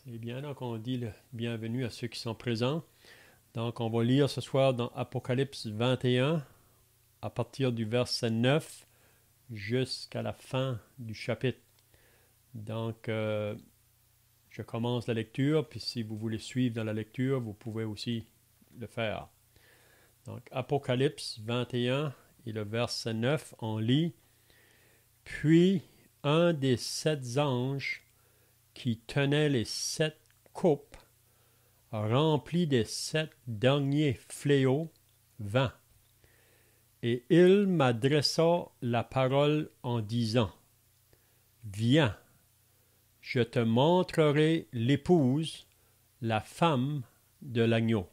Eh bien, donc on dit le bienvenue à ceux qui sont présents. Donc, on va lire ce soir dans Apocalypse 21, à partir du verset 9 jusqu'à la fin du chapitre. Donc, je commence la lecture, puis si vous voulez suivre dans la lecture, vous pouvez aussi le faire. Donc, Apocalypse 21 et le verset 9, on lit « Puis un des 7 anges qui tenait les 7 coupes rempli des 7 derniers fléaux, vint. Et il m'adressa la parole en disant, Viens, je te montrerai l'épouse, la femme de l'agneau.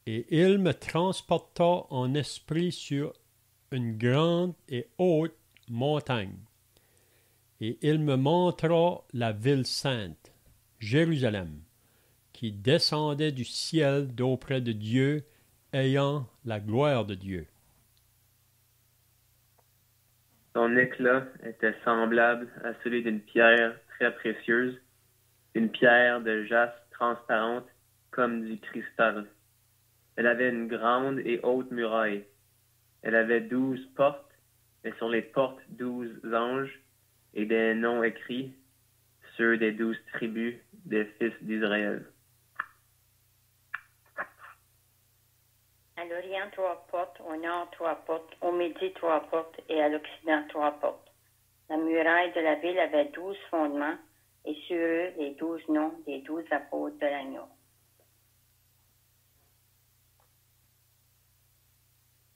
Et il me transporta en esprit sur une grande et haute montagne. Et il me montra la ville sainte, Jérusalem, qui descendait du ciel d'auprès de Dieu, ayant la gloire de Dieu. Son éclat était semblable à celui d'une pierre très précieuse, une pierre de jaspe transparente comme du cristal. Elle avait une grande et haute muraille. Elle avait 12 portes, et sur les portes 12 anges, et des noms écrits, ceux des 12 tribus des fils d'Israël. À l'Orient, 3 portes, au Nord, 3 portes, au Midi, 3 portes, et à l'Occident, 3 portes. La muraille de la ville avait 12 fondements, et sur eux, les 12 noms des 12 apôtres de l'agneau.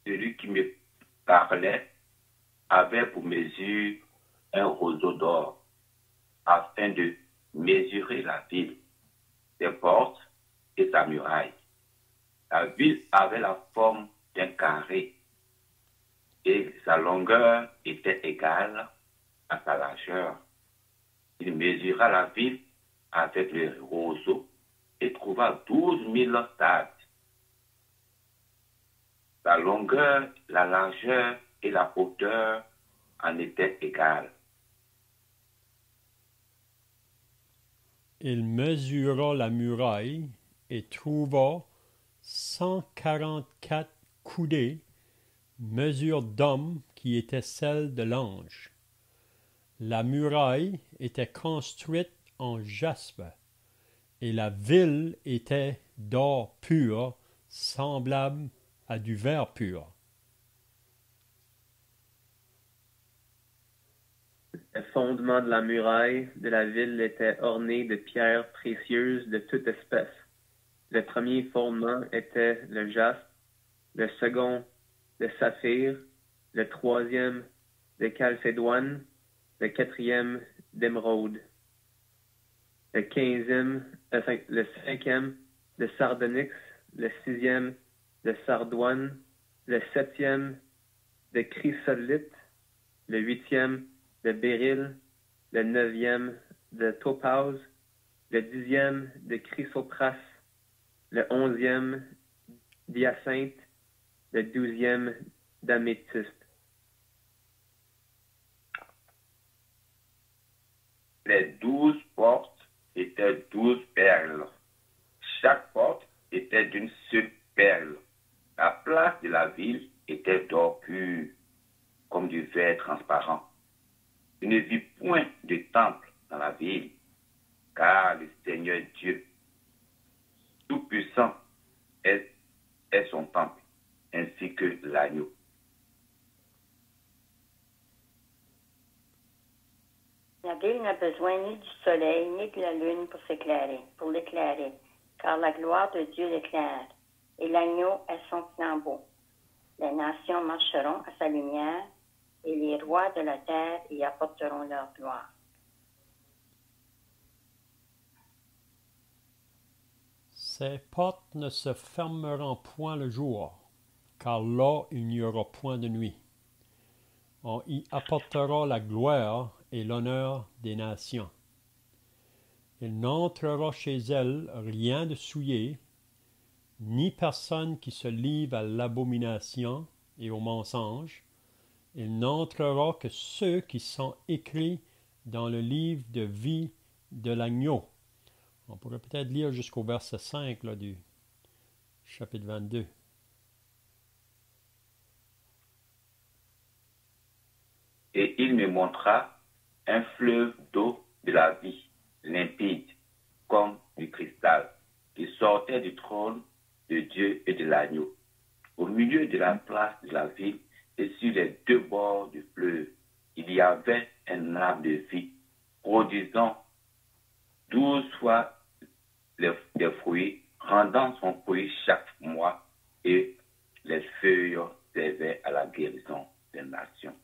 Celui qui me parlait avait pour mesure un roseau d'or, afin de mesurer la ville, ses portes et sa muraille. La ville avait la forme d'un carré et sa longueur était égale à sa largeur. Il mesura la ville avec le roseau et trouva 12 000 stades. La longueur, la largeur et la hauteur en étaient égales. Il mesura la muraille et trouva 144 coudées, mesure d'homme qui était celle de l'ange. La muraille était construite en jaspe, et la ville était d'or pur, semblable à du verre pur. Le fondement de la muraille de la ville était orné de pierres précieuses de toute espèce. Le premier fondement était le jaspe, le second le saphir, le troisième de chalcédoine, le quatrième d'émeraude, le cinquième de sardonyx, le sixième de sardoine, le septième de chrysolite, le huitième de béryl, le neuvième de topaz, le dixième de chrysopras, le onzième d'hyacinthe, le douzième d'améthyste. Les 12 portes étaient 12 perles. Chaque porte était d'une seule perle. La place de la ville était d'or pur, comme du verre transparent. Je ne vis point de temple dans la ville, car le Seigneur Dieu, Tout-Puissant, est son temple, ainsi que l'agneau. La ville n'a besoin ni du soleil, ni de la lune pour l'éclairer, car la gloire de Dieu l'éclaire, et l'agneau est son flambeau. Les nations marcheront à sa lumière, et les rois de la terre y apporteront leur gloire. Ces portes ne se fermeront point le jour, car là il n'y aura point de nuit. On y apportera la gloire et l'honneur des nations. Il n'entrera chez elles rien de souillé, ni personne qui se livre à l'abomination et au mensonge. Il n'entrera que ceux qui sont écrits dans le livre de vie de l'agneau On pourrait peut-être lire jusqu'au verset 5 là, du chapitre 22. Et il me montra un fleuve d'eau de la vie, limpide, comme du cristal, qui sortait du trône de Dieu et de l'agneau. Au milieu de la place de la ville et sur les deux bords du fleuve, il y avait un arbre de vie, produisant 12 fois les fruits, rendant son fruit chaque mois, et les feuilles servaient à la guérison des nations.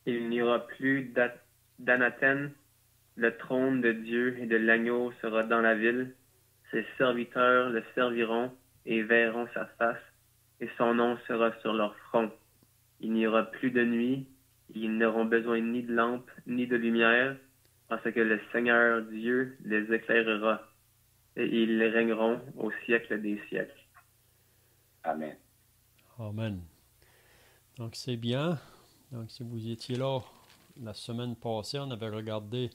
Il n'y aura plus d'anathème. Le trône de Dieu et de l'agneau sera dans la ville. Ses serviteurs le serviront et verront sa face, et son nom sera sur leur front. Il n'y aura plus de nuit. Ils n'auront besoin ni de lampe ni de lumière, parce que le Seigneur Dieu les éclairera, et ils régneront au siècle des siècles. Amen. Amen. Donc c'est bien. Donc si vous étiez là la semaine passée, on avait regardé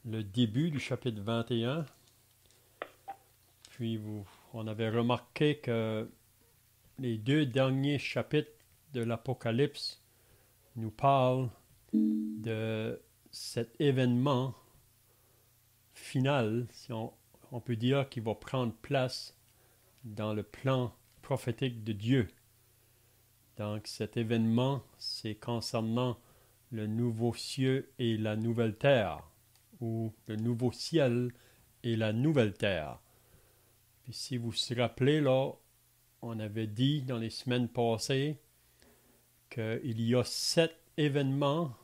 le début du chapitre 21. Puis on avait remarqué que les deux derniers chapitres de l'Apocalypse nous parlent de cet événement final, si on peut dire, qui va prendre place dans le plan prophétique de Dieu. Donc cet événement, c'est concernant le nouveau ciel et la nouvelle terre, ou le nouveau ciel et la nouvelle terre. Puis si vous vous rappelez, là, on avait dit dans les semaines passées qu'il y a 7 événements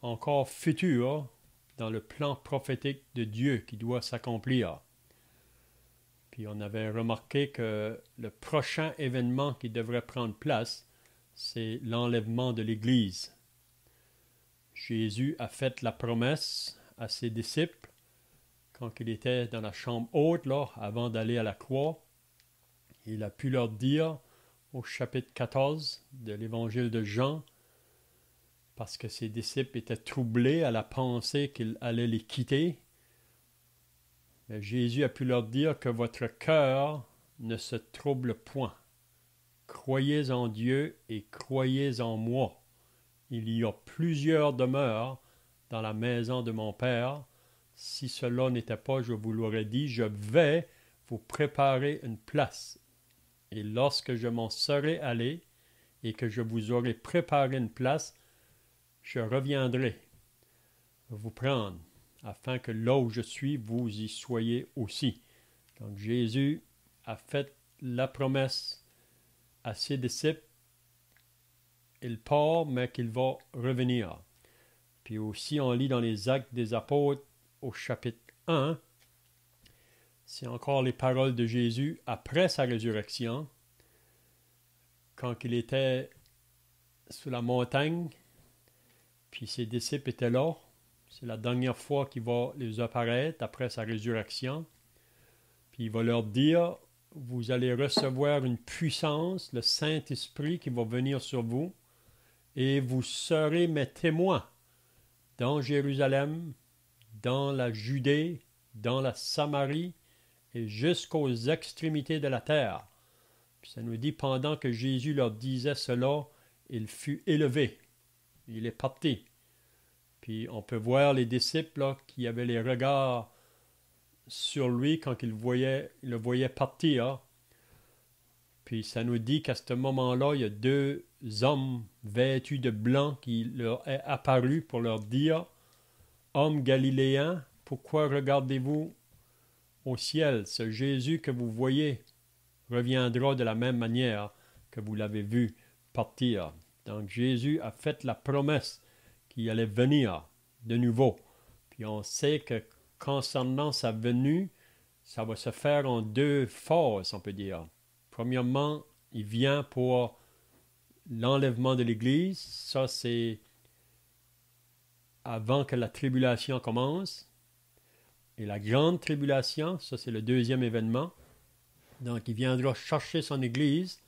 encore futurs dans le plan prophétique de Dieu qui doit s'accomplir. Puis on avait remarqué que le prochain événement qui devrait prendre place, c'est l'enlèvement de l'Église. Jésus a fait la promesse à ses disciples quand il était dans la chambre haute, là, avant d'aller à la croix. Il a pu leur dire au chapitre 14 de l'évangile de Jean, parce que ses disciples étaient troublés à la pensée qu'il allait les quitter. Mais Jésus a pu leur dire que votre cœur ne se trouble point. Croyez en Dieu et croyez en moi. Il y a plusieurs demeures dans la maison de mon Père. Si cela n'était pas, je vous l'aurais dit, je vais vous préparer une place. Et lorsque je m'en serai allé et que je vous aurai préparé une place, je reviendrai vous prendre, afin que là où je suis, vous y soyez aussi. Donc Jésus a fait la promesse à ses disciples. Il part, mais qu'il va revenir. Puis aussi, on lit dans les Actes des Apôtres, au chapitre 1, c'est encore les paroles de Jésus après sa résurrection, quand il était sous la montagne, puis ses disciples étaient là. C'est la dernière fois qu'il va les apparaître après sa résurrection. Puis il va leur dire, vous allez recevoir une puissance, le Saint-Esprit qui va venir sur vous, et vous serez mes témoins dans Jérusalem, dans la Judée, dans la Samarie et jusqu'aux extrémités de la terre. Puis ça nous dit, pendant que Jésus leur disait cela, il fut élevé. Il est parti. Puis on peut voir les disciples là, qui avaient les regards sur lui quand ils le voyaient partir. Puis ça nous dit qu'à ce moment-là, il y a 2 hommes vêtus de blanc qui leur est apparu pour leur dire, « Hommes galiléens, pourquoi regardez-vous au ciel? Ce Jésus que vous voyez reviendra de la même manière que vous l'avez vu partir. » Donc Jésus a fait la promesse qu'il allait venir de nouveau. Puis on sait que concernant sa venue, ça va se faire en 2 phases, on peut dire. Premièrement, il vient pour l'enlèvement de l'Église. Ça, c'est avant que la tribulation commence. Et la grande tribulation, ça, c'est le 2e événement. Donc, il viendra chercher son Église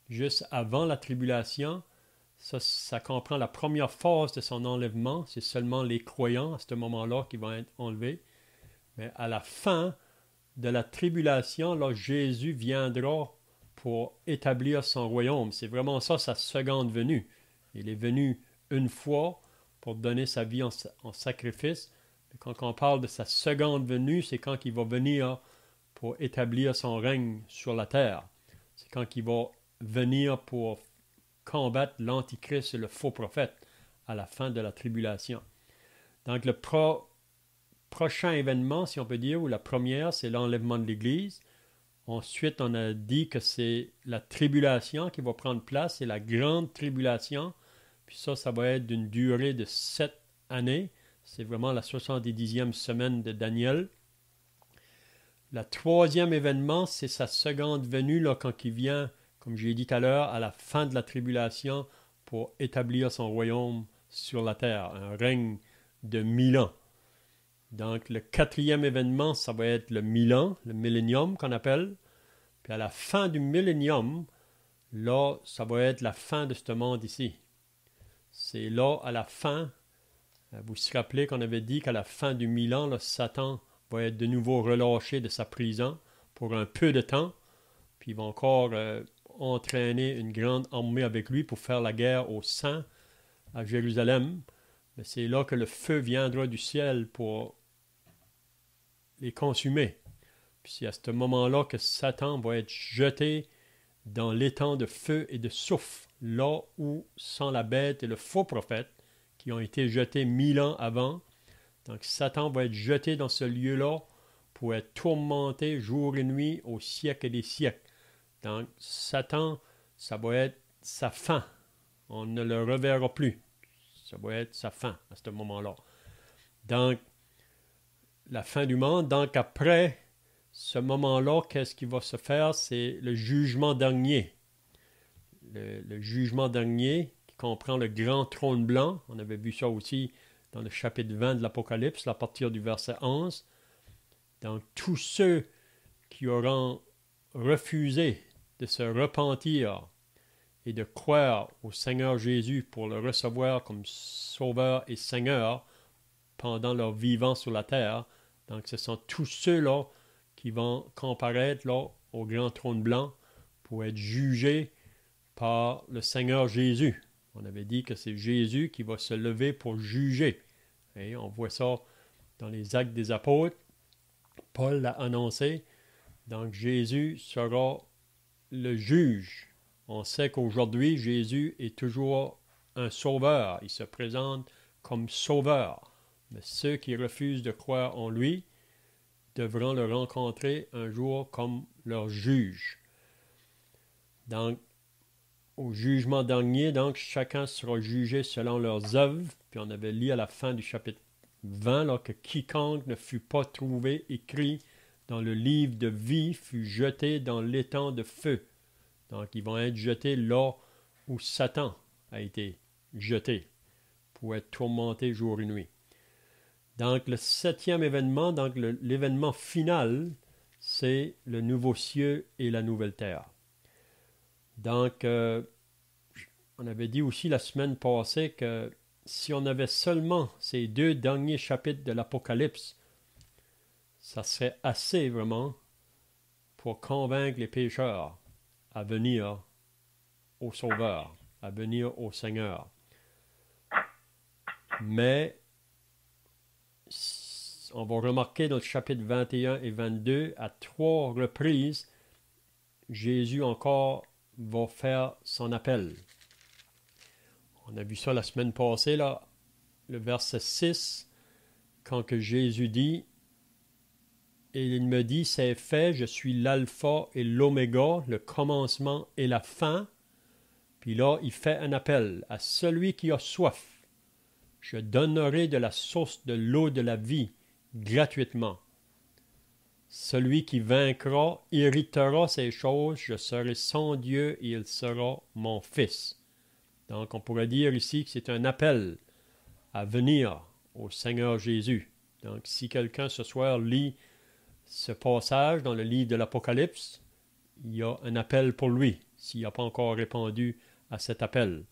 juste avant la tribulation. Ça comprend la première phase de son enlèvement. C'est seulement les croyants à ce moment-là qui vont être enlevés. Mais à la fin de la tribulation, là, Jésus viendra pour établir son royaume. C'est vraiment ça, sa seconde venue. Il est venu une fois pour donner sa vie en sacrifice. Mais quand on parle de sa seconde venue, c'est quand il va venir pour établir son règne sur la terre. C'est quand il va venir pour combattre l'Antichrist et le faux prophète à la fin de la tribulation. Donc le prochain événement, si on peut dire, ou la première, c'est l'enlèvement de l'Église. Ensuite, on a dit que c'est la tribulation qui va prendre place, c'est la grande tribulation. Puis ça va être d'une durée de 7 années. C'est vraiment la 70e semaine de Daniel. Le troisième événement, c'est sa seconde venue, là, quand il vient, comme j'ai dit tout à l'heure, à la fin de la tribulation pour établir son royaume sur la terre, un règne de 1000 ans. Donc, le quatrième événement, ça va être le 1000 ans, le millénium qu'on appelle. Puis à la fin du millénium, là, ça va être la fin de ce monde ici. C'est là, à la fin, vous vous rappelez qu'on avait dit qu'à la fin du 1000 ans, là, Satan va être de nouveau relâché de sa prison pour un peu de temps. Puis il va encore entraîner une grande armée avec lui pour faire la guerre aux saints à Jérusalem. Mais c'est là que le feu viendra du ciel pour les consumer. Puis c'est à ce moment-là que Satan va être jeté dans l'étang de feu et de soufre, là où sont la bête et le faux prophète, qui ont été jetés 1000 ans avant. Donc Satan va être jeté dans ce lieu-là pour être tourmenté jour et nuit au siècle des siècles. Donc Satan, ça va être sa fin. On ne le reverra plus. Ça va être sa fin à ce moment-là. Donc, la fin du monde. Donc, après ce moment-là, qu'est-ce qui va se faire? C'est le jugement dernier. Le jugement dernier qui comprend le grand trône blanc. On avait vu ça aussi dans le chapitre 20 de l'Apocalypse, à partir du verset 11. Donc, tous ceux qui auront refusé de se repentir et de croire au Seigneur Jésus pour le recevoir comme Sauveur et Seigneur pendant leur vivant sur la terre. Donc, ce sont tous ceux-là qui vont comparaître là, au grand trône blanc pour être jugés par le Seigneur Jésus. On avait dit que c'est Jésus qui va se lever pour juger. Et on voit ça dans les Actes des Apôtres. Paul l'a annoncé. Donc, Jésus sera le juge. On sait qu'aujourd'hui, Jésus est toujours un sauveur. Il se présente comme sauveur. Mais ceux qui refusent de croire en lui devront le rencontrer un jour comme leur juge. Donc, au jugement dernier, donc, chacun sera jugé selon leurs œuvres. Puis on avait lu à la fin du chapitre 20 là, que quiconque ne fut pas trouvé écrit dans le livre de vie fut jeté dans l'étang de feu. Donc, ils vont être jetés là où Satan a été jeté pour être tourmenté jour et nuit. Donc, le septième événement, donc l'événement final, c'est le nouveau ciel et la nouvelle terre. Donc, on avait dit aussi la semaine passée que si on avait seulement ces 2 derniers chapitres de l'Apocalypse, ça serait assez vraiment pour convaincre les pécheurs à venir au Sauveur, à venir au Seigneur. Mais on va remarquer dans le chapitre 21 et 22, à 3 reprises, Jésus encore va faire son appel. On a vu ça la semaine passée, là, le verset 6, quand que Jésus dit, « Et il me dit, c'est fait, je suis l'alpha et l'oméga, le commencement et la fin. » Puis là, il fait un appel à celui qui a soif. « Je donnerai de la source de l'eau de la vie gratuitement. Celui qui vaincra héritera ces choses, je serai son Dieu et il sera mon fils. » Donc, on pourrait dire ici que c'est un appel à venir au Seigneur Jésus. Donc, si quelqu'un ce soir lit ce passage dans le livre de l'Apocalypse, il y a un appel pour lui, s'il n'a pas encore répondu à cet appel.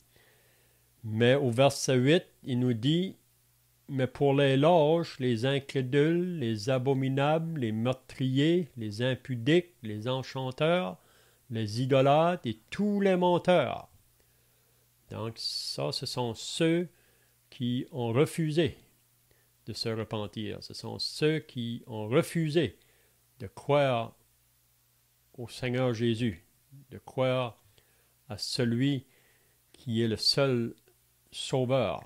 Mais au verset 8, il nous dit, mais pour les lâches, les incrédules, les abominables, les meurtriers, les impudiques, les enchanteurs, les idolâtres et tous les menteurs. Donc ça, ce sont ceux qui ont refusé de se repentir. Ce sont ceux qui ont refusé de croire au Seigneur Jésus, de croire à celui qui est le seul sauveur.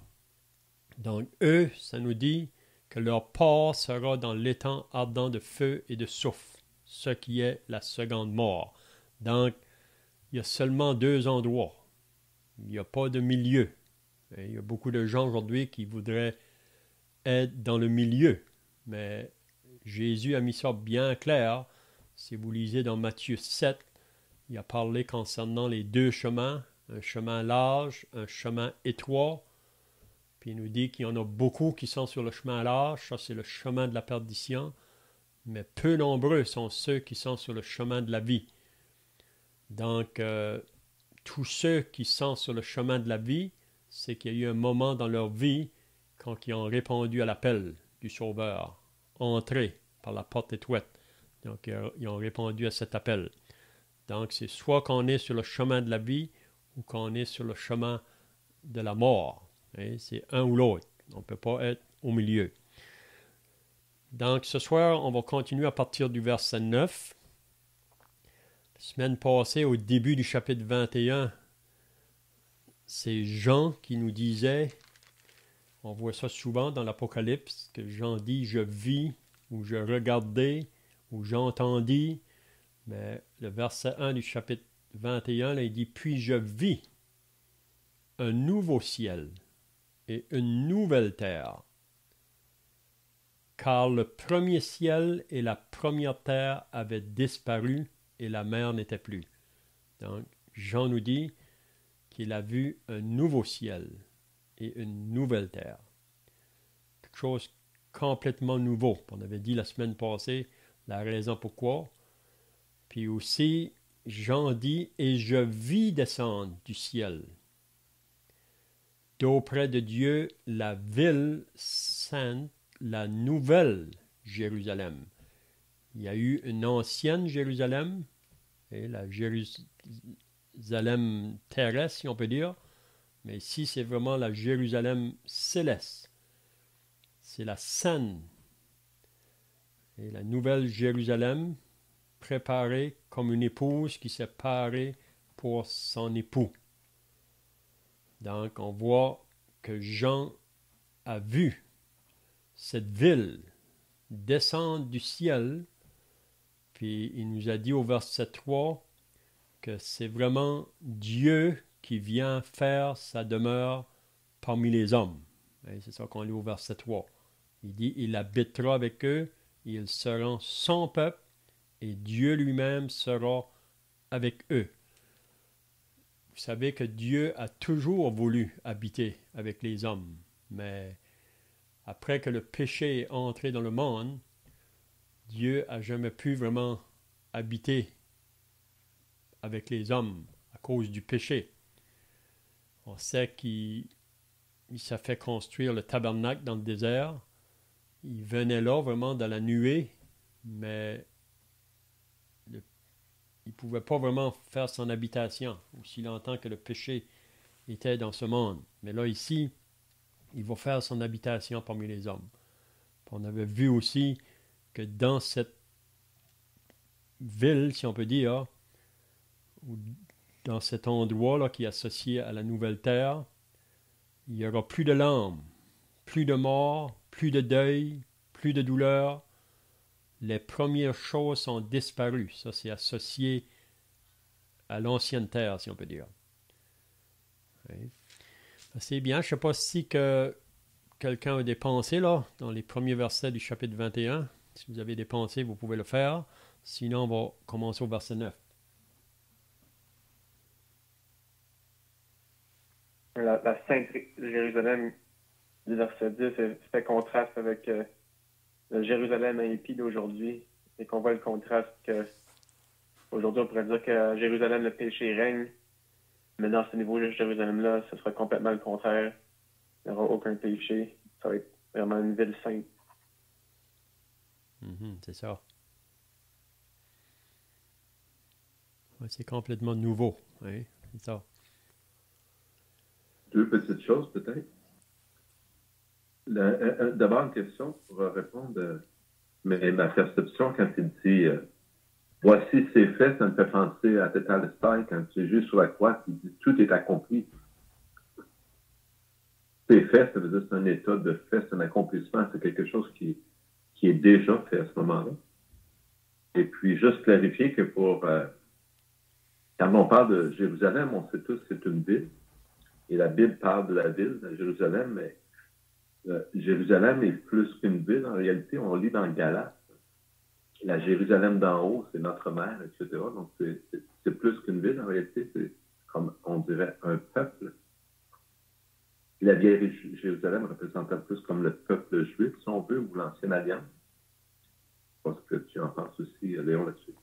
Donc eux, ça nous dit que leur part sera dans l'étang ardent de feu et de soufre, ce qui est la seconde mort. Donc, il y a seulement deux endroits. Il n'y a pas de milieu. Et il y a beaucoup de gens aujourd'hui qui voudraient être dans le milieu. Mais Jésus a mis ça bien clair. Si vous lisez dans Matthieu 7, il a parlé concernant les deux chemins, un chemin large, un chemin étroit. Puis il nous dit qu'il y en a beaucoup qui sont sur le chemin large, ça c'est le chemin de la perdition, mais peu nombreux sont ceux qui sont sur le chemin de la vie. Donc, tous ceux qui sont sur le chemin de la vie, c'est qu'il y a eu un moment dans leur vie quand ils ont répondu à l'appel du Sauveur, entrez par la porte étroite. Donc, ils ont répondu à cet appel. Donc, c'est soit qu'on est sur le chemin de la vie ou qu'on est sur le chemin de la mort. Hein, c'est un ou l'autre. On ne peut pas être au milieu. Donc, ce soir, on va continuer à partir du verset 9. La semaine passée, au début du chapitre 21, c'est Jean qui nous disait, on voit ça souvent dans l'Apocalypse, que Jean dit « je vis » ou « je regardais » ou « j'entendis ». Mais le verset 1 du chapitre 21, là, il dit « puis je vis un nouveau ciel et une nouvelle terre, car le premier ciel et la première terre avaient disparu et la mer n'était plus. » Donc, Jean nous dit qu'il a vu un nouveau ciel et une nouvelle terre. Quelque chose complètement nouveau. On avait dit la semaine passée la raison pourquoi. Puis aussi, Jean dit « et je vis descendre du ciel d'auprès de Dieu la ville sainte, la nouvelle Jérusalem. » Il y a eu une ancienne Jérusalem, et la Jérusalem terrestre, si on peut dire, mais ici, c'est vraiment la Jérusalem céleste. C'est la sainte. Et la nouvelle Jérusalem, préparée comme une épouse qui s'est parée pour son époux. Donc, on voit que Jean a vu cette ville descendre du ciel, puis il nous a dit au verset 3 que c'est vraiment Dieu qui vient faire sa demeure parmi les hommes. Et c'est ça qu'on lit au verset 3. Il dit, il habitera avec eux, ils seront son peuple, et Dieu lui-même sera avec eux. Vous savez que Dieu a toujours voulu habiter avec les hommes, mais après que le péché est entré dans le monde, Dieu n'a jamais pu vraiment habiter avec les hommes à cause du péché. On sait qu'il s'est fait construire le tabernacle dans le désert. Il venait là vraiment dans la nuée, mais il ne pouvait pas vraiment faire son habitation aussi longtemps que le péché était dans ce monde. Mais là, ici, il va faire son habitation parmi les hommes. Puis on avait vu aussi que dans cette ville, si on peut dire, ou dans cet endroit-là qui est associé à la nouvelle terre, il n'y aura plus de larmes, plus de mort, plus de deuil, plus de douleur. Les premières choses sont disparues. Ça, c'est associé à l'ancienne terre, si on peut dire. Oui. C'est bien. Je ne sais pas si quelqu'un a des pensées, là, dans les premiers versets du chapitre 21. Si vous avez des pensées, vous pouvez le faire. Sinon, on va commencer au verset 9. La Sainte Jérusalem du verset 10 fait contraste avec le Jérusalem impie d'aujourd'hui, et qu'on voit le contraste que aujourd'hui on pourrait dire que à Jérusalem le péché règne, Mais dans ce niveau de Jérusalem-là, ce sera complètement le contraire. Il n'y aura aucun péché. Ça va être vraiment une ville sainte. C'est ça. Ouais, c'est complètement nouveau. Hein? C'est ça. Deux petites choses, peut-être. D'abord, une question pour répondre. Mais ma perception, quand il dit voici c'est fait, ça me fait penser à Tétalestai, quand Jésus sur la croix, il dit tout est accompli. C'est fait, ça veut dire c'est un état de fait, c'est un accomplissement, c'est quelque chose qui est déjà fait à ce moment-là. Et puis, juste clarifier que quand on parle de Jérusalem, on sait tous que c'est une ville. Et la Bible parle de la ville de Jérusalem, mais Jérusalem est plus qu'une ville. En réalité, on lit dans Galates. La Jérusalem d'en haut, c'est notre mère, etc. Donc, c'est plus qu'une ville. En réalité, c'est comme on dirait un peuple. La vieille Jérusalem représentait plus comme le peuple juif, si on veut, ou l'ancienne alliance. Je pense que tu en penses aussi, Léon, là-dessus.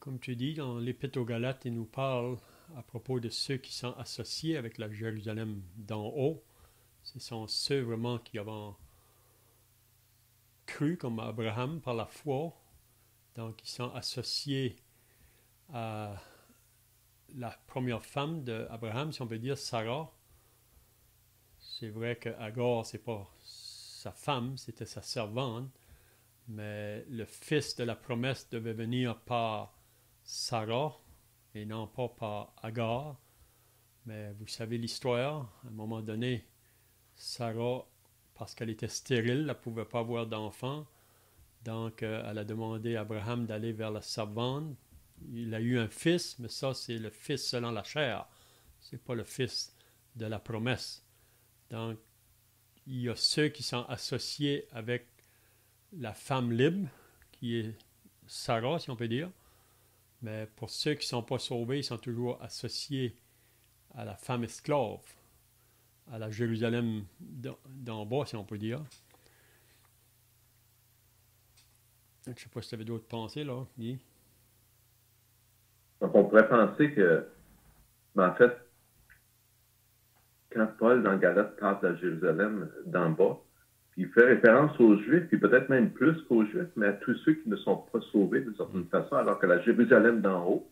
Comme tu dis, dans l'Épître aux Galates, il nous parle à propos de ceux qui sont associés avec la Jérusalem d'en haut. Ce sont ceux vraiment qui ont cru comme Abraham par la foi. Donc, ils sont associés à la première femme d'Abraham, si on peut dire, Sarah. C'est vrai que Agar, c'est pas sa femme, c'était sa servante. Mais le fils de la promesse devait venir par Sarah et non pas par Agar. Mais vous savez l'histoire. À un moment donné, Sarah, parce qu'elle était stérile, elle ne pouvait pas avoir d'enfant. Donc, elle a demandé à Abraham d'aller vers la servante. Il a eu un fils, mais ça, c'est le fils selon la chair. Ce n'est pas le fils de la promesse. Donc, il y a ceux qui sont associés avec la femme libre, qui est Sarah, si on peut dire. Mais pour ceux qui ne sont pas sauvés, ils sont toujours associés à la femme esclave, à la Jérusalem d'en bas, si on peut dire. Je ne sais pas si tu avais d'autres pensées, là, Guy. Donc, on pourrait penser que, en fait, quand Paul, dans Galates, parle de Jérusalem d'en bas, il fait référence aux Juifs, puis peut-être même plus qu'aux Juifs, mais à tous ceux qui ne sont pas sauvés d'une certaine façon, alors que la Jérusalem d'en haut,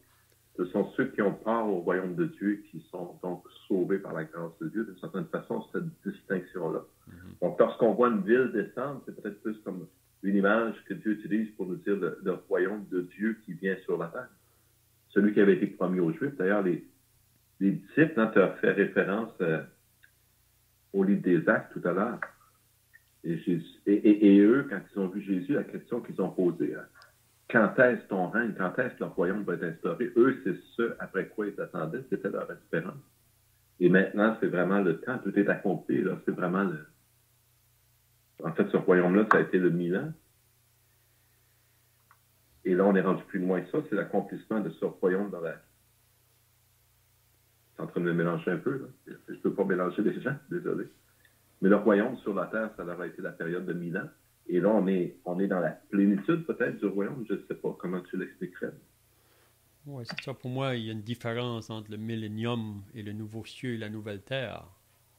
ce sont ceux qui ont part au royaume de Dieu, qui sont donc sauvés par la grâce de Dieu, d'une certaine façon, cette distinction-là. Donc, lorsqu'on voit une ville descendre, c'est peut-être plus comme une image que Dieu utilise pour nous dire le royaume de Dieu qui vient sur la terre. Celui qui avait été promis aux Juifs. D'ailleurs, les disciples, tu as fait référence au livre des Actes tout à l'heure. Et eux, quand ils ont vu Jésus, la question qu'ils ont posée, quand est-ce ton règne, quand est-ce que leur royaume va être instauré? Eux, c'est ce après quoi ils attendaient, c'était leur espérance. Et maintenant, c'est vraiment le temps, tout est accompli, là, c'est vraiment En fait, ce royaume-là, ça a été le Milan. Et là, on est rendu plus loin que ça, c'est l'accomplissement de ce royaume dans la... Je suis en train de me mélanger un peu, là. Je ne peux pas mélanger les gens, désolé. Mais le royaume sur la terre, ça leur a été la période de 1000 ans. Et là, on est dans la plénitude peut-être du royaume. Je ne sais pas comment tu l'expliquerais. Oui, c'est ça. Pour moi, il y a une différence entre le millénium et le nouveau cieux et la nouvelle terre.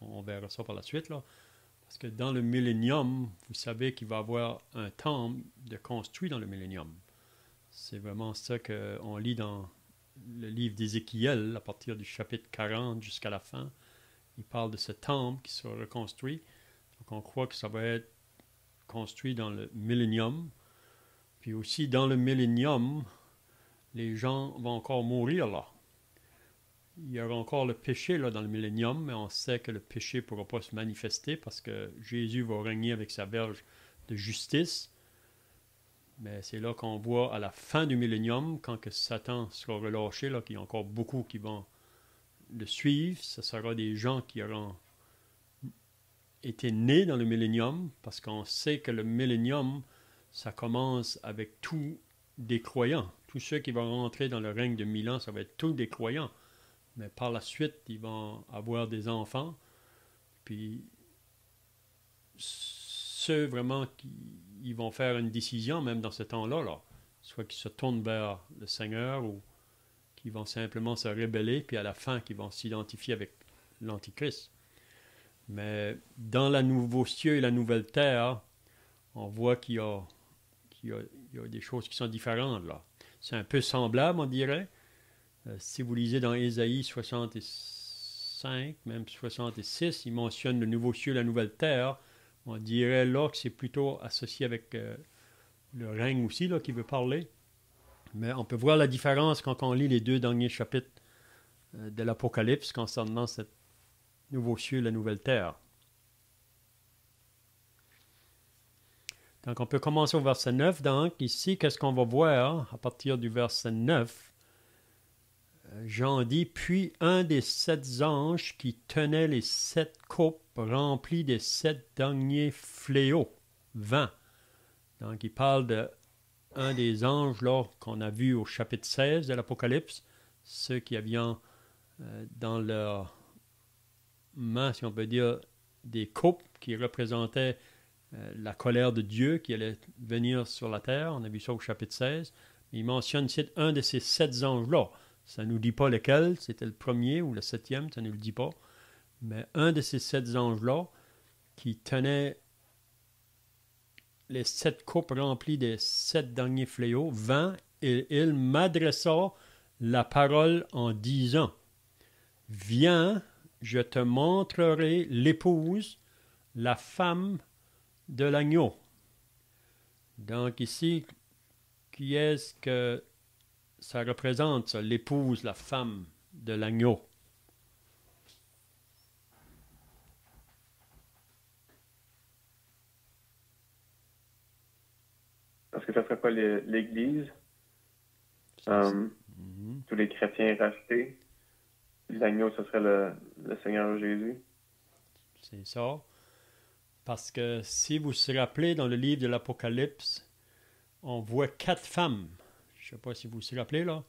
On verra ça par la suite, là. Parce que dans le millénium, vous savez qu'il va y avoir un temple de construit dans le millénium. C'est vraiment ça qu'on lit dans le livre d'Ézéchiel, à partir du chapitre 40 jusqu'à la fin. Il parle de ce temple qui sera reconstruit. Donc on croit que ça va être construit dans le millénium. Puis aussi dans le millénium, les gens vont encore mourir là. Il y aura encore le péché là dans le millénium, mais on sait que le péché ne pourra pas se manifester parce que Jésus va régner avec sa verge de justice. Mais c'est là qu'on voit à la fin du millénium, quand que Satan sera relâché, là, qu'il y a encore beaucoup qui vont le suivre. Ce sera des gens qui auront été nés dans le millénium, parce qu'on sait que le millénium, ça commence avec tous des croyants. Tous ceux qui vont rentrer dans le règne de 1000 ans, ça va être tous des croyants. Mais par la suite, ils vont avoir des enfants. Puis ceux vraiment qui ils vont faire une décision, même dans ce temps-là, là, soit qui se tournent vers le Seigneur ou qui vont simplement se rebeller, puis à la fin, qui vont s'identifier avec l'Antichrist. Mais dans la nouveau cieux et la nouvelle terre, on voit qu'il y a des choses qui sont différentes là. C'est un peu semblable, on dirait. Si vous lisez dans Ésaïe 65, même 66, il mentionne le nouveau cieux et la nouvelle terre. On dirait là que c'est plutôt associé avec le règne aussi là, qui veut parler. Mais on peut voir la différence quand on lit les 2 derniers chapitres de l'Apocalypse concernant ce nouveau cieux et la nouvelle terre. Donc, on peut commencer au verset 9. Donc, ici, qu'est-ce qu'on va voir à partir du verset 9? Jean dit, « Puis un des 7 anges qui tenait les 7 coupes remplies des 7 derniers fléaux, vint. » Donc, il parle de un des anges là qu'on a vu au chapitre 16 de l'Apocalypse, ceux qui avaient dans leur main, si on peut dire, des coupes qui représentaient la colère de Dieu qui allait venir sur la terre. On a vu ça au chapitre 16. Il mentionne un de ces 7 anges-là. Ça ne nous dit pas lequel, c'était le premier ou le 7e, ça ne nous le dit pas. Mais un de ces 7 anges-là qui tenait les 7 coupes remplies des 7 derniers fléaux, vint et il m'adressa la parole en disant, « Viens, je te montrerai l'épouse, la femme de l'agneau. » Donc ici, qui est-ce que ça représente, ça, l'épouse, la femme de l'agneau? Parce que ça ne serait pas l'Église, tous les chrétiens rachetés. L'agneau, ce serait le Seigneur Jésus. C'est ça. Parce que si vous vous rappelez, dans le livre de l'Apocalypse, on voit 4 femmes. Je ne sais pas si vous vous rappelez, là,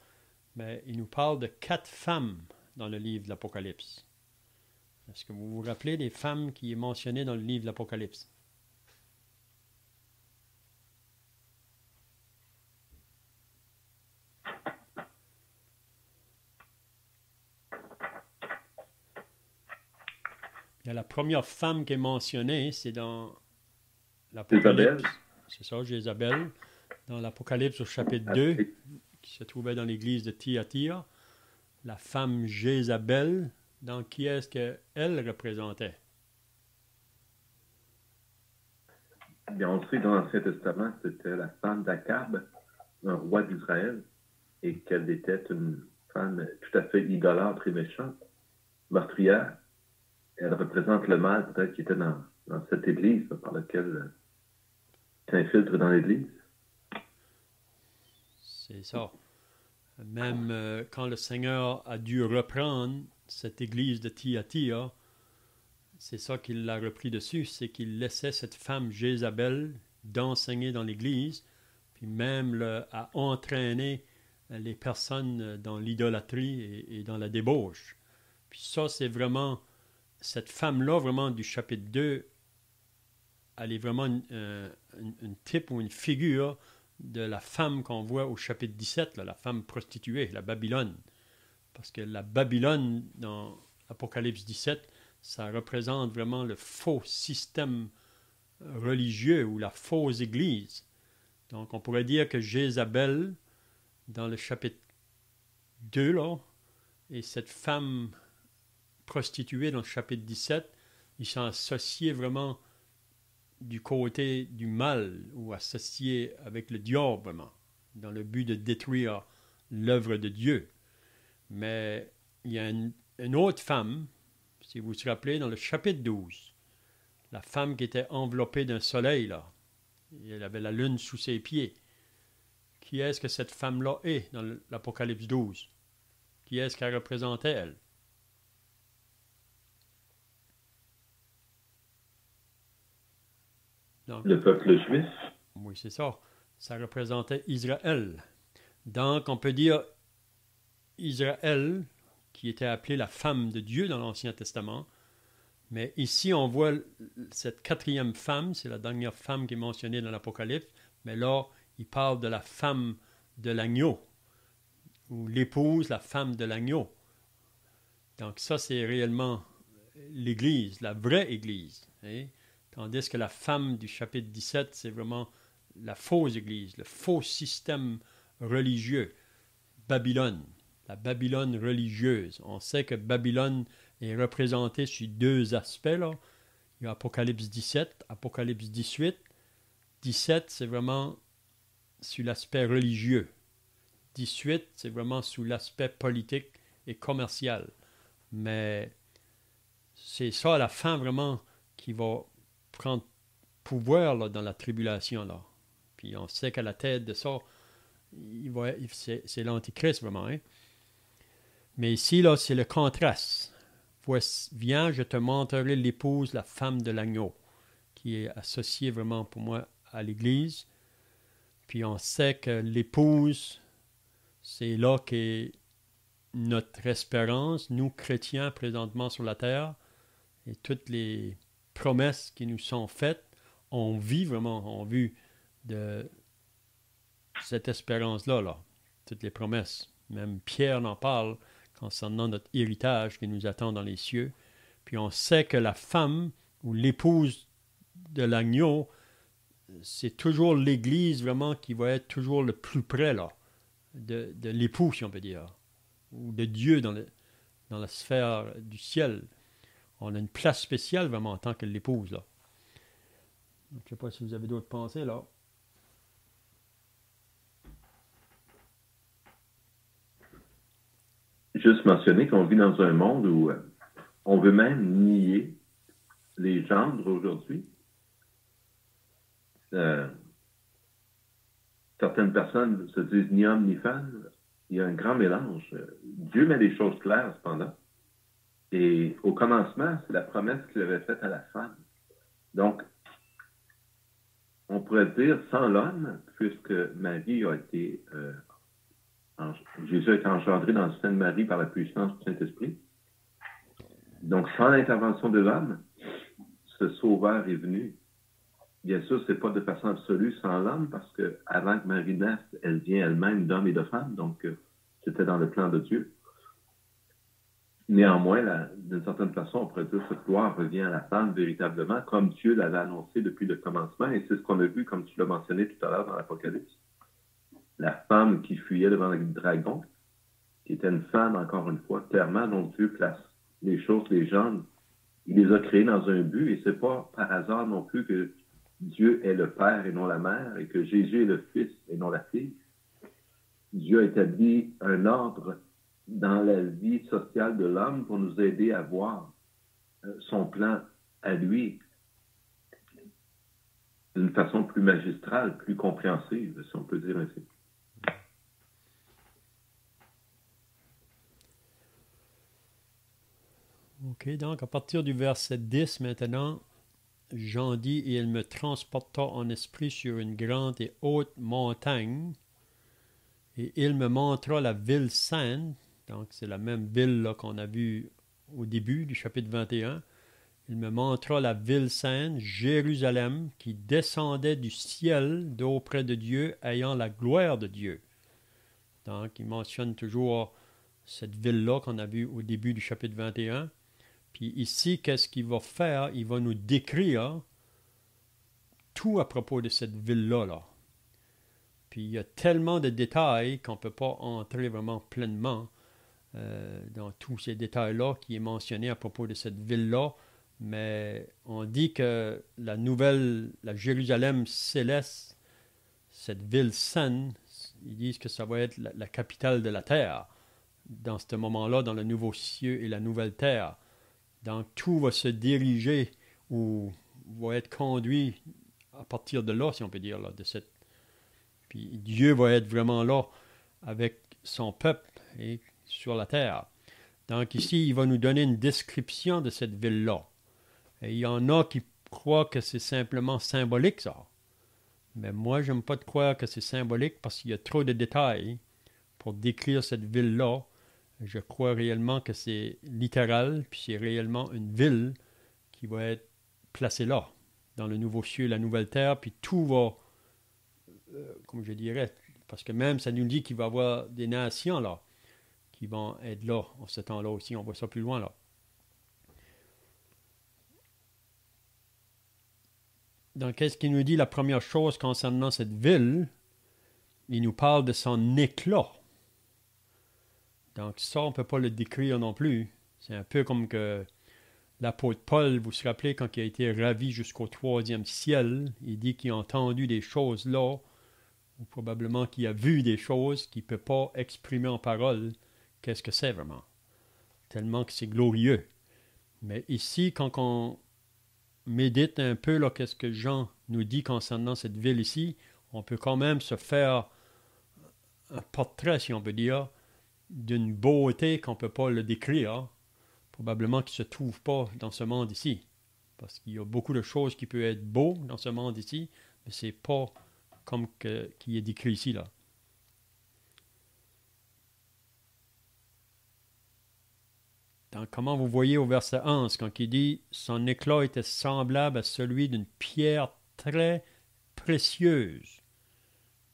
mais il nous parle de 4 femmes dans le livre de l'Apocalypse. Est-ce que vous vous rappelez des femmes qui est mentionnées dans le livre de l'Apocalypse? Il y a la première femme qui est mentionnée, c'est dans l'Apocalypse. C'est ça, Jézabel. Dans l'Apocalypse au chapitre 2, qui se trouvait dans l'église de Thyatire. La femme Jézabel, dans qui est-ce qu'elle représentait? Bien, on sait que dans l'Ancien Testament, c'était la femme d'Akab, un roi d'Israël, et qu'elle était une femme tout à fait idolâtre et méchante, meurtrière. Elle représente le mal peut-être qui était dans cette église par laquelle s'infiltre dans l'église. C'est ça. Même quand le Seigneur a dû reprendre cette église de Thyatire, c'est ça qu'il l'a repris dessus, c'est qu'il laissait cette femme Jézabel d'enseigner dans l'église, puis même à entraîner les personnes dans l'idolâtrie et dans la débauche. Puis ça, c'est vraiment, cette femme-là, vraiment du chapitre 2, elle est vraiment une type ou une figure de la femme qu'on voit au chapitre 17, là, la femme prostituée, la Babylone. Parce que la Babylone, dans Apocalypse 17, ça représente vraiment le faux système religieux ou la fausse église. Donc, on pourrait dire que Jézabel, dans le chapitre 2, là, et cette femme prostituée dans le chapitre 17, ils sont associés vraiment du côté du mal ou associés avec le diable, vraiment, dans le but de détruire l'œuvre de Dieu. Mais il y a une autre femme, si vous vous rappelez, dans le chapitre 12, la femme qui était enveloppée d'un soleil, là, et elle avait la lune sous ses pieds. Qui est-ce que cette femme-là est dans l'Apocalypse 12? Qui est-ce qu'elle représentait, elle? Donc, le peuple juif. Oui, c'est ça. Ça représentait Israël. Donc, on peut dire Israël, qui était appelée la femme de Dieu dans l'Ancien Testament. Mais ici, on voit cette 4e femme, c'est la dernière femme qui est mentionnée dans l'Apocalypse. Mais là, il parle de la femme de l'agneau, ou l'épouse, la femme de l'agneau. Donc ça, c'est réellement l'Église, la vraie Église. Hein? Tandis que la femme du chapitre 17, c'est vraiment la fausse Église, le faux système religieux, Babylone, la Babylone religieuse. On sait que Babylone est représentée sur deux aspects, là. Il y a Apocalypse 17, Apocalypse 18. 17, c'est vraiment sur l'aspect religieux. 18, c'est vraiment sous l'aspect politique et commercial. Mais c'est ça, à la fin, vraiment, qui va prendre pouvoir là, dans la tribulation. Là. Puis on sait qu'à la tête de ça, c'est l'Antichrist, vraiment. Hein? Mais ici, là, c'est le contraste. Viens, je te montrerai l'épouse, la femme de l'agneau, qui est associée vraiment pour moi à l'Église. Puis on sait que l'épouse, c'est là qu'est notre espérance, nous chrétiens présentement sur la terre, et toutes les promesses qui nous sont faites, on vit vraiment, on vit de cette espérance-là, là, toutes les promesses. Même Pierre en parle concernant notre héritage qui nous attend dans les cieux. Puis on sait que la femme ou l'épouse de l'agneau, c'est toujours l'Église vraiment qui va être toujours le plus près là, de l'époux, si on peut dire, ou de Dieu dans la sphère du ciel. On a une place spéciale vraiment en tant que l'épouse. Là. Je ne sais pas si vous avez d'autres pensées là. Juste mentionner qu'on vit dans un monde où on veut même nier les gendres aujourd'hui. Certaines personnes se disent ni homme ni femme. Il y a un grand mélange. Dieu met les choses claires, cependant. Et au commencement, c'est la promesse qu'il avait faite à la femme. Donc, on pourrait dire sans l'homme, puisque Marie a été... Jésus a été engendré dans le sein de Marie par la puissance du Saint-Esprit. Donc, sans l'intervention de l'homme, ce sauveur est venu. Bien sûr, ce n'est pas de façon absolue sans l'homme, parce que avant que Marie naisse, elle vient elle-même d'homme et de femme, donc c'était dans le plan de Dieu. Néanmoins, d'une certaine façon, on pourrait dire que cette gloire revient à la femme véritablement, comme Dieu l'avait annoncé depuis le commencement, et c'est ce qu'on a vu, comme tu l'as mentionné tout à l'heure dans l'Apocalypse. La femme qui fuyait devant le dragon, qui était une femme, encore une fois, clairement, dont Dieu place les choses, les gens, il les a créés dans un but, et c'est pas par hasard non plus que Dieu est le Père et non la Mère, et que Jésus est le Fils et non la fille. Dieu a établi un ordre dans la vie sociale de l'homme pour nous aider à voir son plan à lui d'une façon plus magistrale, plus compréhensive, si on peut dire ainsi. OK, donc à partir du verset 10 maintenant, Jean dit « Et il me transporta en esprit sur une grande et haute montagne, et il me montra la ville sainte. » Donc c'est la même ville là, qu'on a vue au début du chapitre 21. « Il me montra la ville sainte, Jérusalem, qui descendait du ciel d'auprès de Dieu, ayant la gloire de Dieu. » Donc il mentionne toujours cette ville-là qu'on a vue au début du chapitre 21. Puis ici, qu'est-ce qu'il va faire? Il va nous décrire tout à propos de cette ville-là. Là. Puis il y a tellement de détails qu'on ne peut pas entrer vraiment pleinement dans tous ces détails-là qui est mentionné à propos de cette ville-là. Mais on dit que la Jérusalem céleste, cette ville sainte, ils disent que ça va être la capitale de la terre dans ce moment-là, dans le nouveau ciel et la nouvelle terre. Donc, tout va se diriger ou va être conduit à partir de là, si on peut dire. Là, Puis Dieu va être vraiment là avec son peuple et sur la terre. Donc ici, il va nous donner une description de cette ville-là. Et il y en a qui croient que c'est simplement symbolique, ça. Mais moi, je n'aime pas de croire que c'est symbolique parce qu'il y a trop de détails pour décrire cette ville-là. Je crois réellement que c'est littéral, puis c'est réellement une ville qui va être placée là, dans le nouveau ciel, la nouvelle terre, puis tout va, comme je dirais, Parce que même, ça nous dit qu'il va y avoir des nations là, qui vont être là, en ce temps-là aussi. On voit ça plus loin là. Donc, qu'est-ce qu'il nous dit la première chose concernant cette ville? Il nous parle de son éclat. Donc, ça, on ne peut pas le décrire non plus. C'est un peu comme que l'apôtre Paul, vous vous rappelez, quand il a été ravi jusqu'au 3e ciel, il dit qu'il a entendu des choses là, ou probablement qu'il a vu des choses qu'il ne peut pas exprimer en parole. Qu'est-ce que c'est vraiment? Tellement que c'est glorieux. Mais ici, quand on médite un peu là, qu'est-ce que Jean nous dit concernant cette ville ici, on peut quand même se faire un portrait, si on peut dire, d'une beauté qu'on ne peut pas le décrire, probablement qui ne se trouve pas dans ce monde ici. Parce qu'il y a beaucoup de choses qui peuvent être beaux dans ce monde ici, mais ce n'est pas comme qui est décrit ici, là. Donc, comment vous voyez au verset 11, quand il dit « Son éclat était semblable à celui d'une pierre très précieuse,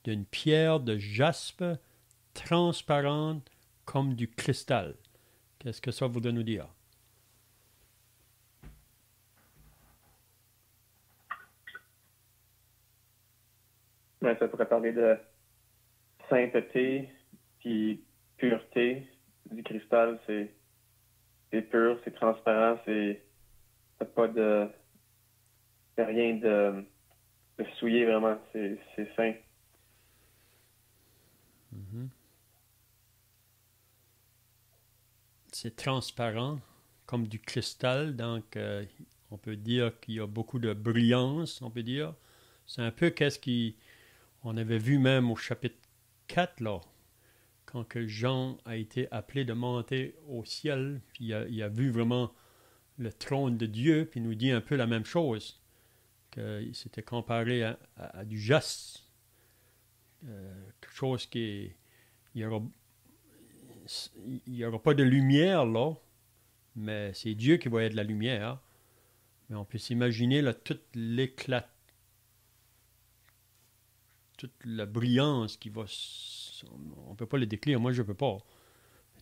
d'une pierre de jaspe transparente comme du cristal. » Qu'est-ce que ça voudrait nous dire? Ouais, ça pourrait parler de sainteté puis pureté du cristal. C'est pur, c'est transparent, c'est pas de rien de souillé vraiment. C'est sain. Mm-hmm. C'est transparent comme du cristal, donc on peut dire qu'il y a beaucoup de brillance, on peut dire. C'est un peu qu'est-ce qu'on avait vu même au chapitre 4, là, quand que Jean a été appelé de monter au ciel, puis il a vu vraiment le trône de Dieu, puis il nous dit un peu la même chose, qu'il s'était comparé à du jaspe, quelque chose qui est... Il n'y aura pas de lumière là, mais c'est Dieu qui va être la lumière. Mais on peut s'imaginer là, toute l'éclat, toute la brillance qui va... On ne peut pas le décrire, moi je ne peux pas.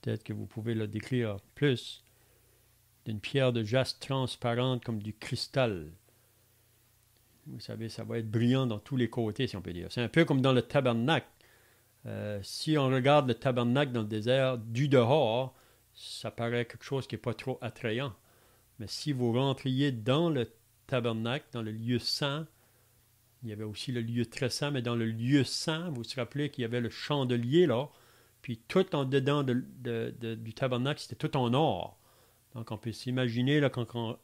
Peut-être que vous pouvez le décrire plus. D'une pierre de jaspe transparente comme du cristal. Vous savez, ça va être brillant dans tous les côtés, si on peut dire. C'est un peu comme dans le tabernacle. Si on regarde le tabernacle dans le désert, du dehors, ça paraît quelque chose qui n'est pas trop attrayant. Mais si vous rentriez dans le tabernacle, dans le lieu saint, il y avait aussi le lieu très saint, mais dans le lieu saint, vous vous rappelez qu'il y avait le chandelier là, puis tout en dedans du tabernacle, c'était tout en or. Donc on peut s'imaginer là, quand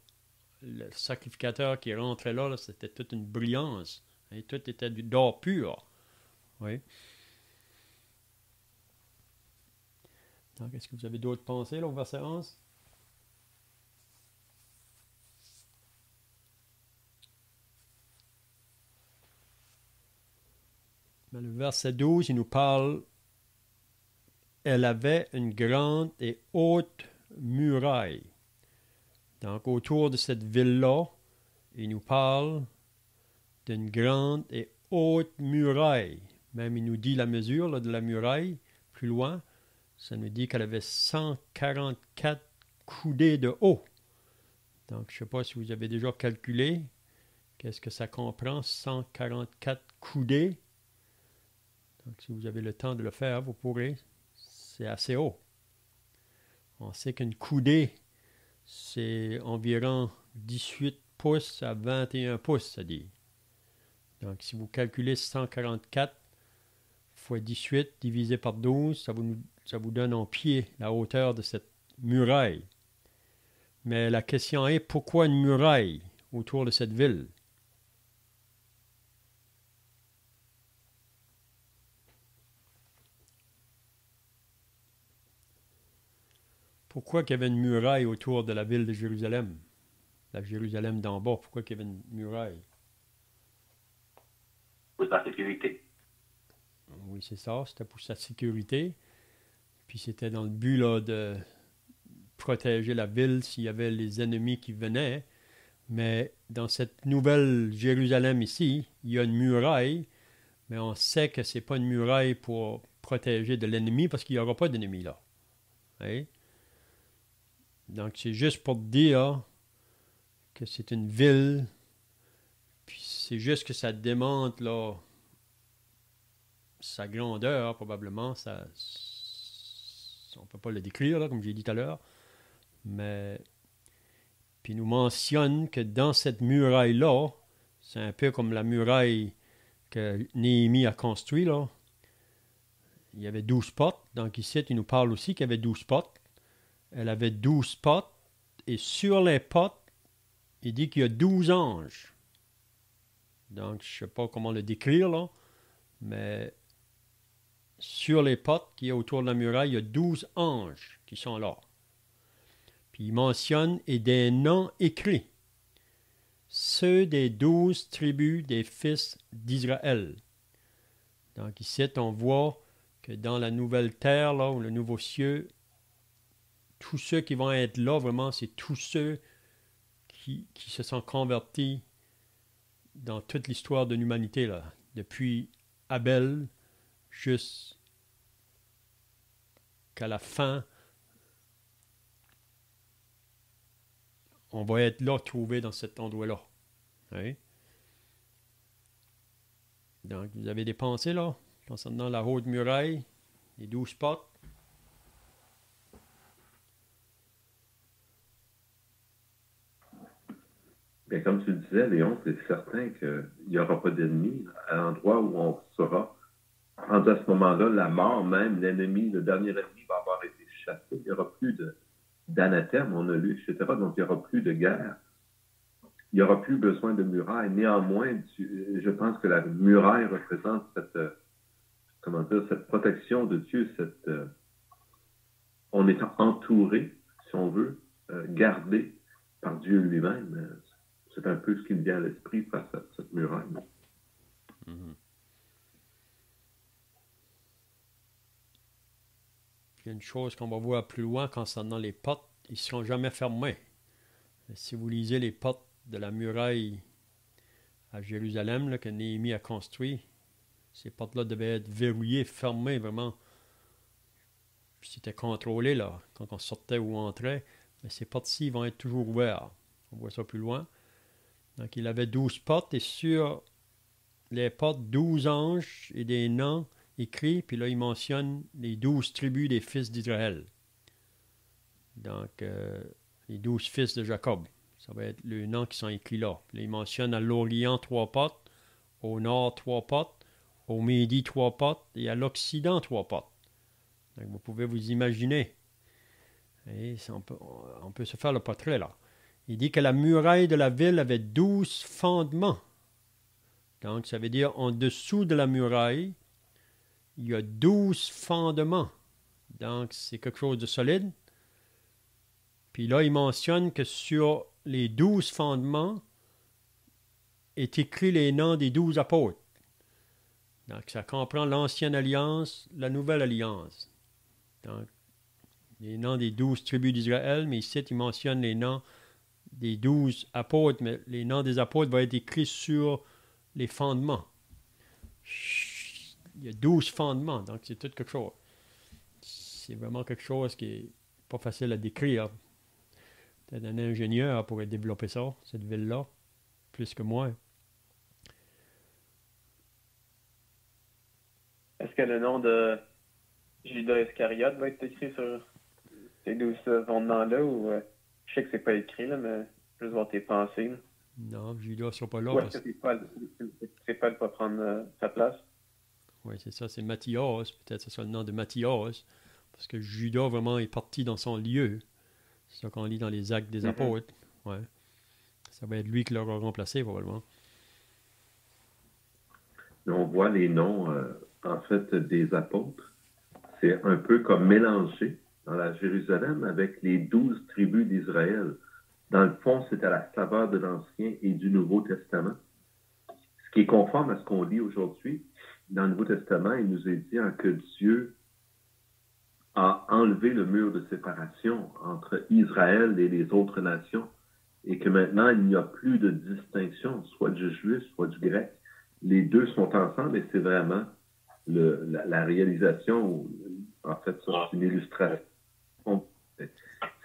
le sacrificateur qui rentrait là, c'était toute une brillance. Et tout était d'or pur. Oui. Donc, est-ce que vous avez d'autres pensées là, au verset 11? Dans le verset 12, il nous parle « Elle avait une grande et haute muraille. » Donc, autour de cette ville-là, il nous parle d'une grande et haute muraille. Même il nous dit la mesure là, de la muraille, plus loin. Ça nous dit qu'elle avait 144 coudées de haut. Donc, je ne sais pas si vous avez déjà calculé. Qu'est-ce que ça comprend, 144 coudées? Donc, si vous avez le temps de le faire, vous pourrez. C'est assez haut. On sait qu'une coudée, c'est environ 18 pouces à 21 pouces, ça dit. Donc, si vous calculez 144 fois 18 divisé par 12, ça vous donne en pied la hauteur de cette muraille. Mais la question est, pourquoi une muraille autour de cette ville? Pourquoi qu'il y avait une muraille autour de la ville de Jérusalem? La Jérusalem d'en bas, pourquoi qu'il y avait une muraille? Pour sa sécurité. Oui, c'est ça, c'était pour sa sécurité. Puis c'était dans le but là, de protéger la ville s'il y avait les ennemis qui venaient. Mais dans cette nouvelle Jérusalem ici, il y a une muraille, Mais on sait que ce n'est pas une muraille pour protéger de l'ennemi parce qu'il n'y aura pas d'ennemi là. Hein? Donc, c'est juste pour dire que c'est une ville, puis c'est juste que ça démontre là, sa grandeur, probablement. On ne peut pas le décrire, là, comme j'ai dit tout à l'heure. Mais, puis il nous mentionne que dans cette muraille-là, c'est un peu comme la muraille que Néhémie a construite, là. Il y avait 12 portes. Donc ici, il nous parle aussi qu'il y avait 12 portes. Elle avait 12 portes. Et sur les portes, il dit qu'il y a 12 anges. Donc, je ne sais pas comment le décrire, là. Mais sur les portes qui est autour de la muraille, il y a 12 anges qui sont là. Puis il mentionne et des noms écrits. Ceux des 12 tribus des fils d'Israël. Donc ici, on voit que dans la nouvelle terre, là, ou le nouveau ciel, tous ceux qui vont être là, vraiment, c'est tous ceux qui se sont convertis dans toute l'histoire de l'humanité, là, depuis Abel jusqu'à la fin. On va être là, trouvé dans cet endroit-là. Oui. Donc, vous avez des pensées, là, concernant la haute muraille, les 12 portes. Bien, comme tu le disais, Léon, c'est certain qu'il n'y aura pas d'ennemi à l'endroit où on sera. À ce moment-là, la mort même, l'ennemi, le dernier ennemi va avoir été chassé. Il n'y aura plus d'anathème, on a lu, etc. Donc, il n'y aura plus de guerre. Il n'y aura plus besoin de murailles. Néanmoins, je pense que la muraille représente cette protection de Dieu, on est entouré, si on veut, gardé par Dieu lui-même. C'est un peu ce qui me vient à l'esprit face à cette muraille. Mm-hmm. Il y a une chose qu'on va voir plus loin concernant les portes, ils ne seront jamais fermés. Si vous lisez les portes de la muraille à Jérusalem là, que Néhémie a construit, ces portes-là devaient être verrouillées, fermées, vraiment. C'était contrôlé là, quand on sortait ou entrait. Mais ces portes-ci vont être toujours ouvertes. On voit ça plus loin. Donc, il avait 12 portes et sur les portes, 12 anges et des noms écrits. Puis là, il mentionne les 12 tribus des fils d'Israël. Donc, les 12 fils de Jacob. Ça va être les noms qui sont écrits là. Puis là, il mentionne à l'Orient 3 portes, au Nord 3 portes, au Midi 3 portes et à l'Occident 3 portes. Donc, vous pouvez vous imaginer. Et on peut se faire le portrait là. Il dit que la muraille de la ville avait 12 fondements. Donc, ça veut dire en dessous de la muraille, il y a 12 fondements. Donc, c'est quelque chose de solide. Puis là, il mentionne que sur les 12 fondements est écrit les noms des 12 apôtres. Donc, ça comprend l'ancienne alliance, la nouvelle alliance. Donc, les noms des 12 tribus d'Israël, mais ici, il mentionne les noms des 12 apôtres, mais les noms des apôtres vont être écrits sur les fondements. Il y a 12 fondements, donc c'est tout quelque chose. C'est vraiment quelque chose qui n'est pas facile à décrire. Peut-être un ingénieur pourrait développer ça, cette ville-là, plus que moi. Est-ce que le nom de Judas Iscariote va être écrit sur ces 12 fondements-là ou je sais que c'est pas écrit, là, mais juste voir tes pensées. Là. Non, Judas ne sera pas là. Ou est-ce que c'est pas le pas prendre sa place? Oui, c'est ça, c'est Matthias. Peut-être que ce soit le nom de Matthias. Parce que Judas, vraiment, est parti dans son lieu. C'est ça qu'on lit dans les Actes des Apôtres. Ouais. Ça va être lui qui l'aura remplacé, probablement. On voit les noms, en fait, des apôtres. C'est un peu comme mélangé dans la Jérusalem avec les 12 tribus d'Israël. Dans le fond, c'est à la saveur de l'Ancien et du Nouveau Testament. Ce qui est conforme à ce qu'on lit aujourd'hui. Dans le Nouveau Testament, il nous est dit que Dieu a enlevé le mur de séparation entre Israël et les autres nations et que maintenant, il n'y a plus de distinction, soit du juif, soit du grec, les deux sont ensemble et c'est vraiment la réalisation, en fait, ça, c'est l'illustration.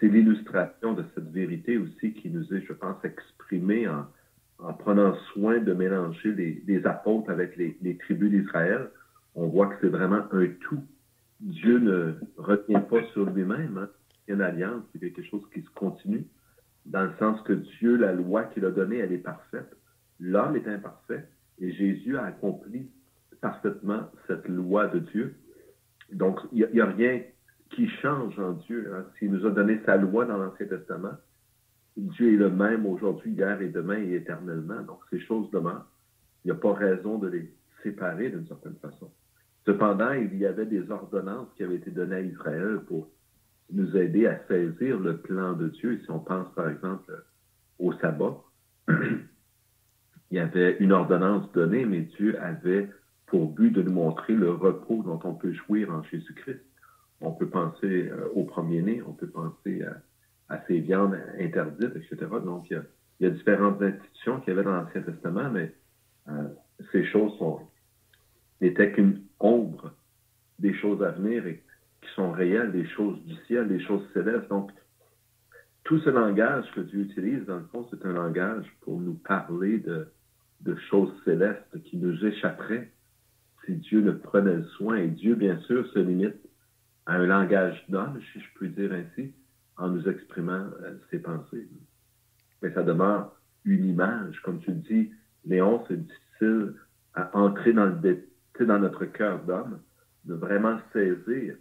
C'est l'illustration de cette vérité aussi qui nous est, je pense, exprimée en prenant soin de mélanger les apôtres avec les tribus d'Israël. On voit que c'est vraiment un tout. Dieu ne retient pas sur lui-même. Hein. Il y a une alliance, c'est quelque chose qui se continue, dans le sens que Dieu, la loi qu'il a donnée, elle est parfaite. L'homme est imparfait et Jésus a accompli parfaitement cette loi de Dieu. Donc, il n'y a rien qui change en Dieu. Hein. S'il nous a donné sa loi dans l'Ancien Testament, Dieu est le même aujourd'hui, hier et demain et éternellement. Donc, ces choses demeurent. Il n'y a pas raison de les séparer d'une certaine façon. Cependant, il y avait des ordonnances qui avaient été données à Israël pour nous aider à saisir le plan de Dieu. Si on pense, par exemple, au sabbat, il y avait une ordonnance donnée, mais Dieu avait pour but de nous montrer le repos dont on peut jouir en Jésus-Christ. On peut penser au premier-né, on peut penser à ces viandes interdites, etc. Donc, il y a différentes institutions qu'il y avait dans l'Ancien Testament, mais ces choses n'étaient qu'une ombre des choses à venir et qui sont réelles, des choses du ciel, des choses célestes. Donc, tout ce langage que Dieu utilise, dans le fond, c'est un langage pour nous parler de choses célestes qui nous échapperaient si Dieu ne prenait le soin. Et Dieu, bien sûr, se limite à un langage d'homme, si je puis dire ainsi, en nous exprimant ses pensées. Mais ça demeure une image. Comme tu le dis, Léon, c'est difficile à entrer dans notre cœur d'homme, de vraiment saisir,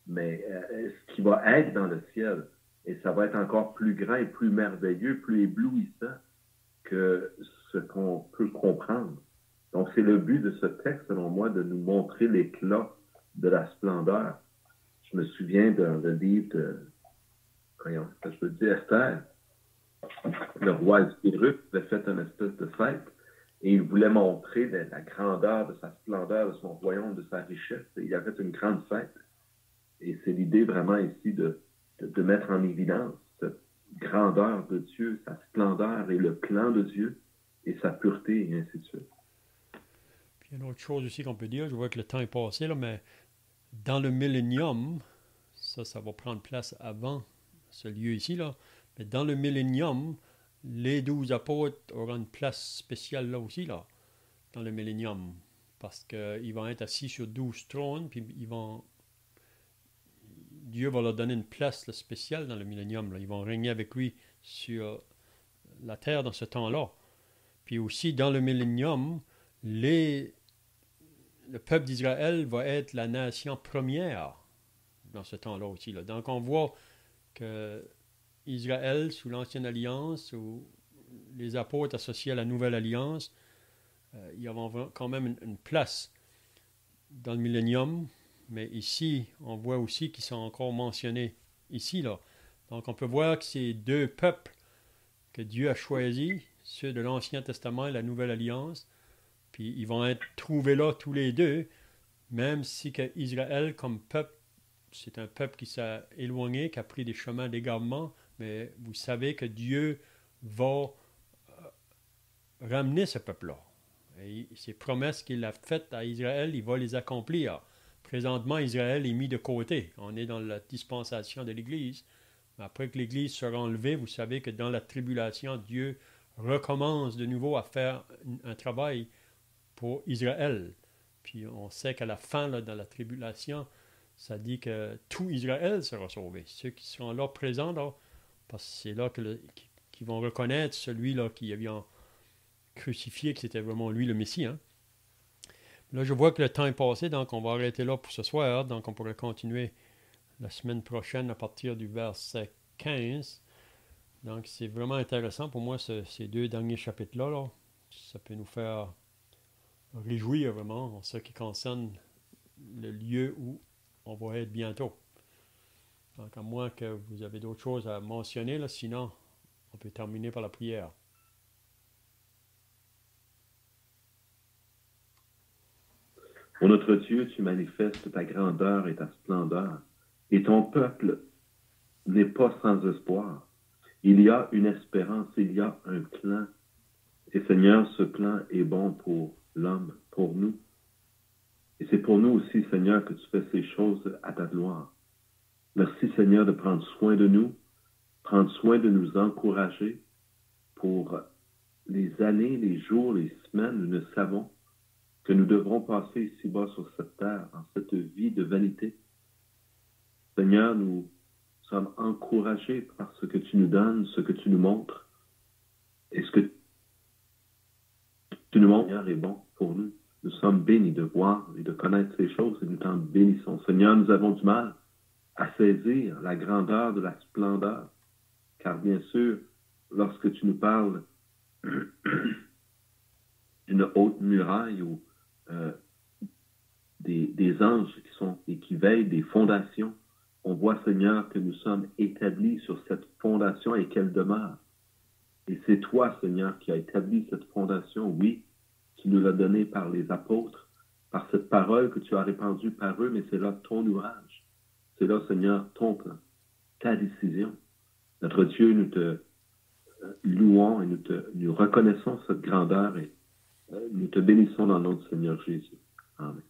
mais ce qui va être dans le ciel, et ça va être encore plus grand et plus merveilleux, plus éblouissant que ce qu'on peut comprendre. Donc, c'est le but de ce texte, selon moi, de nous montrer l'éclat de la splendeur. Je me souviens d'un livre je peux dire Esther. Le roi Assuérus avait fait une espèce de fête et il voulait montrer la grandeur de sa splendeur, de son royaume, de sa richesse. Et il a fait une grande fête. Et c'est l'idée vraiment ici de mettre en évidence cette grandeur de Dieu, sa splendeur et le plan de Dieu et sa pureté, et ainsi de suite. Puis il y a une autre chose aussi qu'on peut dire, je vois que le temps est passé, là, mais dans le millénium, ça va prendre place avant ce lieu ici, là, mais dans le millénium, les 12 apôtres auront une place spéciale là aussi, là, dans le millénium, parce qu'ils vont être assis sur 12 trônes, puis Dieu va leur donner une place là, spéciale dans le millénium. Là. Ils vont régner avec lui sur la terre dans ce temps-là. Puis aussi, dans le millénium, le peuple d'Israël va être la nation première dans ce temps-là aussi. Là. Donc, on voit que Israël, sous l'Ancienne Alliance, ou les apôtres associés à la Nouvelle Alliance, ils ont quand même une place dans le millénium. Mais ici, on voit aussi qu'ils sont encore mentionnés ici, là. Donc, on peut voir que c'est deux peuples que Dieu a choisis, ceux de l'Ancien Testament et la Nouvelle Alliance. Puis, ils vont être trouvés là tous les deux, même si que Israël, comme peuple, c'est un peuple qui s'est éloigné, qui a pris des chemins d'égarement. Mais vous savez que Dieu va ramener ce peuple-là. Et ces promesses qu'il a faites à Israël, il va les accomplir. Présentement, Israël est mis de côté. On est dans la dispensation de l'Église. Mais après que l'Église sera enlevée, vous savez que dans la tribulation, Dieu recommence de nouveau à faire un travail pour Israël. Puis on sait qu'à la fin, là, dans la tribulation, ça dit que tout Israël sera sauvé. Ceux qui seront là présents, là, parce que c'est là qu'ils vont reconnaître celui-là qui avait crucifié, que c'était vraiment lui le Messie. Hein? Là, je vois que le temps est passé, donc on va arrêter là pour ce soir. Donc, on pourrait continuer la semaine prochaine à partir du verset 15. Donc, c'est vraiment intéressant pour moi, ces deux derniers chapitres-là. Là. Ça peut nous faire réjouir vraiment en ce qui concerne le lieu où on va être bientôt. Donc, à moins que vous avez d'autres choses à mentionner, là, sinon, on peut terminer par la prière. Ô notre Dieu, tu manifestes ta grandeur et ta splendeur, et ton peuple n'est pas sans espoir. Il y a une espérance, il y a un plan. Et Seigneur, ce plan est bon pour l'homme pour nous. Et c'est pour nous aussi, Seigneur, que tu fais ces choses à ta gloire. Merci, Seigneur, de prendre soin de nous, prendre soin de nous encourager pour les années, les jours, les semaines où nous savons que nous devrons passer ici-bas sur cette terre, dans cette vie de vanité. Seigneur, nous sommes encouragés par ce que tu nous donnes, ce que tu nous montres, et ce que tu nous montres, Seigneur, est bon pour nous. Nous sommes bénis de voir et de connaître ces choses et nous t'en bénissons. Seigneur, nous avons du mal à saisir la grandeur de la splendeur, car bien sûr, lorsque tu nous parles d'une haute muraille ou des anges qui sont et qui veillent des fondations, on voit, Seigneur, que nous sommes établis sur cette fondation et qu'elle demeure. Et c'est toi, Seigneur, qui as établi cette fondation, oui, qui nous l'a donnée par les apôtres, par cette parole que tu as répandue par eux, mais c'est là ton ouvrage. C'est là, Seigneur, ton plan, ta décision. Notre Dieu, nous te louons et nous reconnaissons cette grandeur et nous te bénissons dans le nom du Seigneur Jésus. Amen.